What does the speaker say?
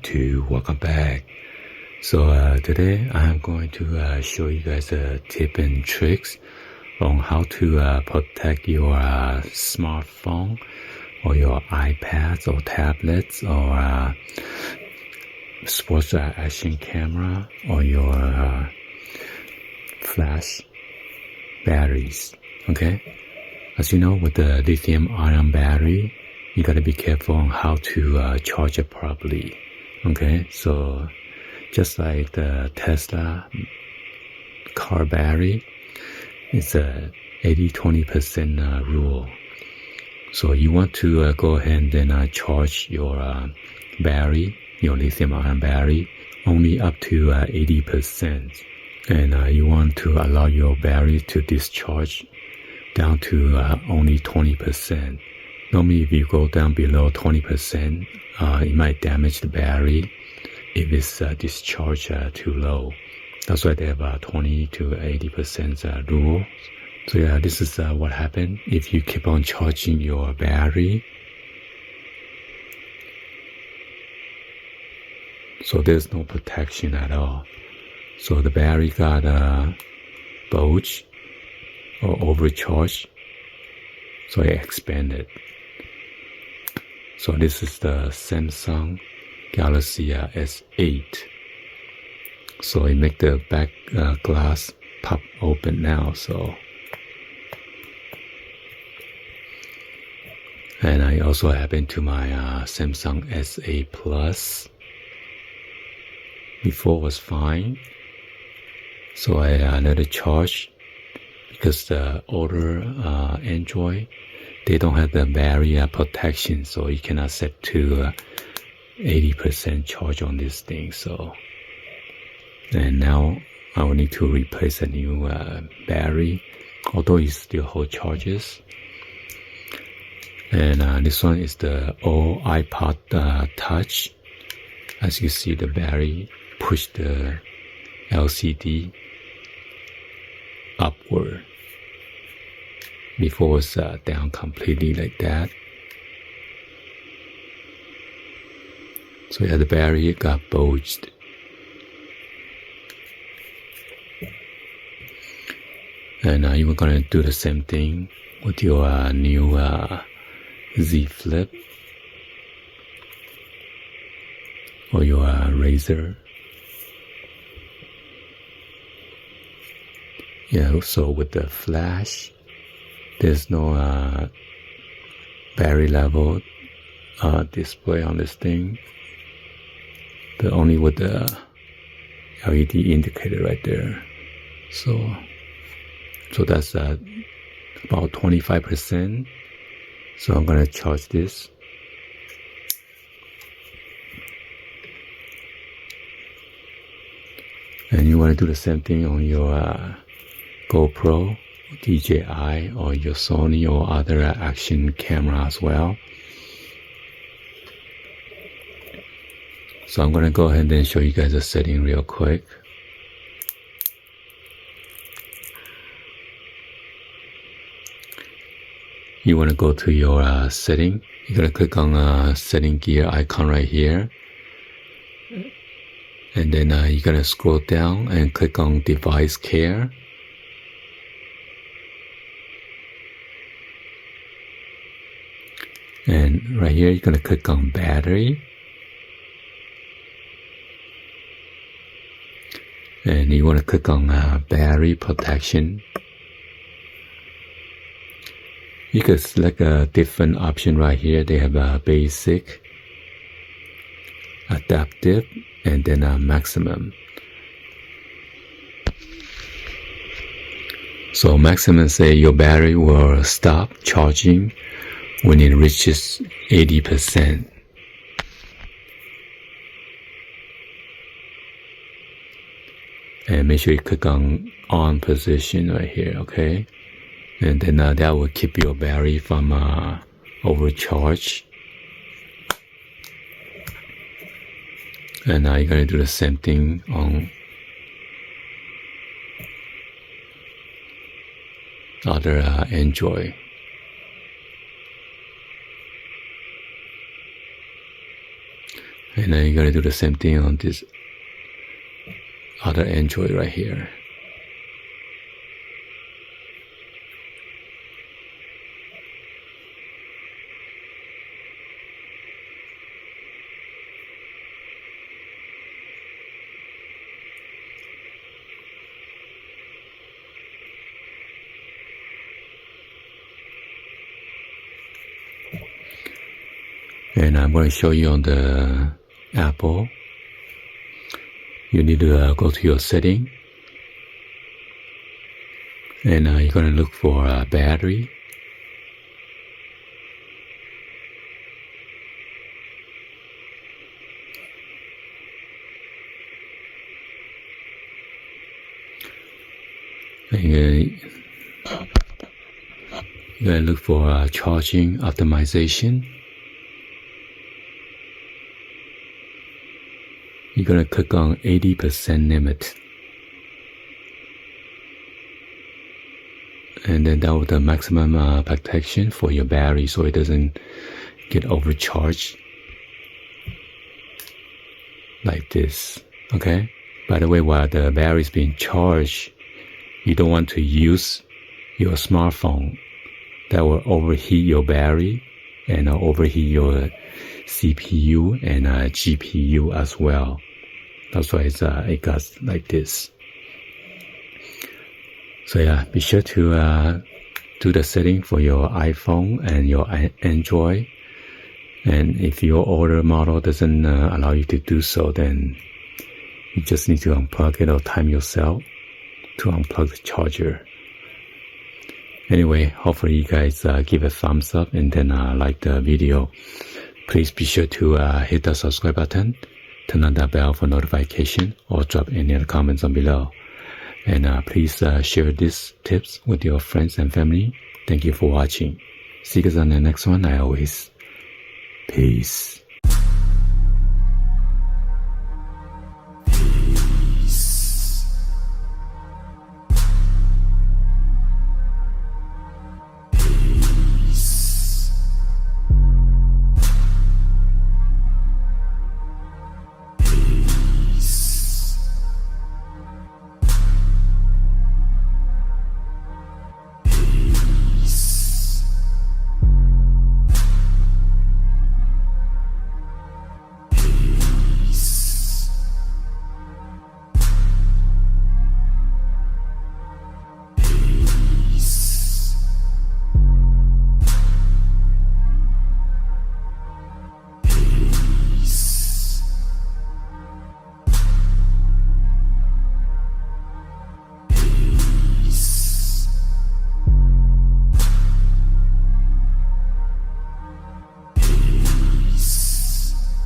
YouTube, welcome back. So today I'm going to show you guys a tip and tricks on how to protect your smartphone or your iPads or tablets or sports action camera or your flash batteries. Okay, as you know, with the lithium-ion battery, you gotta be careful on how to charge it properly. Okay, so just like the Tesla car battery, it's a 80-20% rule. So you want to go ahead and then charge your battery, your lithium-ion battery, only up to 80%. And you want to allow your battery to discharge down to only 20%. Normally, if you go down below 20%, it might damage the battery if it's discharged too low. That's why they have a 20 to 80% rule. So yeah, this is what happened if you keep on charging your battery. So there's no protection at all. So the battery got bulged or overcharged, so it expanded. So this is the Samsung Galaxy S8. So it make the back glass pop open now. So, and I also happened to my Samsung S8 Plus. Before was fine. So I let it charge because the older Android, they don't have the battery protection, so you cannot set to 80% charge on this thing. So, and now I will need to replace a new battery, although it still hold charges. And this one is the old iPod Touch. As you see, the battery push the LCD upward. Before it was down completely like that. So yeah, the battery got bulged. And you were gonna do the same thing with your new Z Flip or your Razr. Yeah, so with the flash, there's no battery level display on this thing, but only with the LED indicator right there. So that's about 25%. So I'm gonna charge this. And you want to do the same thing on your GoPro, DJI, or your Sony or other action camera as well. So I'm going to go ahead and show you guys a setting real quick. You want to go to your setting. You're going to click on setting gear icon right here. And then you're going to scroll down and click on device care. And right here, you're going to click on battery. And you want to click on battery protection. You can select a different option right here. They have a basic, adaptive, and then a maximum. So maximum say your battery will stop charging when it reaches 80%. And make sure you click on position right here, okay? And then that will keep your battery from overcharge. And now you're gonna do the same thing on other Android. And then you're gonna do the same thing on this other Android right here. And I'm going to show you on the Apple. You need to go to your setting, and you're going to look for a battery. And you're going to look for charging optimization. You're going to click on 80% limit. And then that was the maximum protection for your battery so it doesn't get overcharged. Like this, okay? By the way, while the battery is being charged, you don't want to use your smartphone. That will overheat your battery and overheat your CPU and GPU as well. That's why it got like this. So yeah, be sure to do the setting for your iPhone and your Android. And if your older model doesn't allow you to do so, then you just need to unplug it or time yourself to unplug the charger. Anyway, hopefully you guys give a thumbs up and then like the video. Please be sure to hit the subscribe button, turn on the bell for notification, or drop any other comments on below. And please share these tips with your friends and family. Thank you for watching. See you guys on the next one. Peace.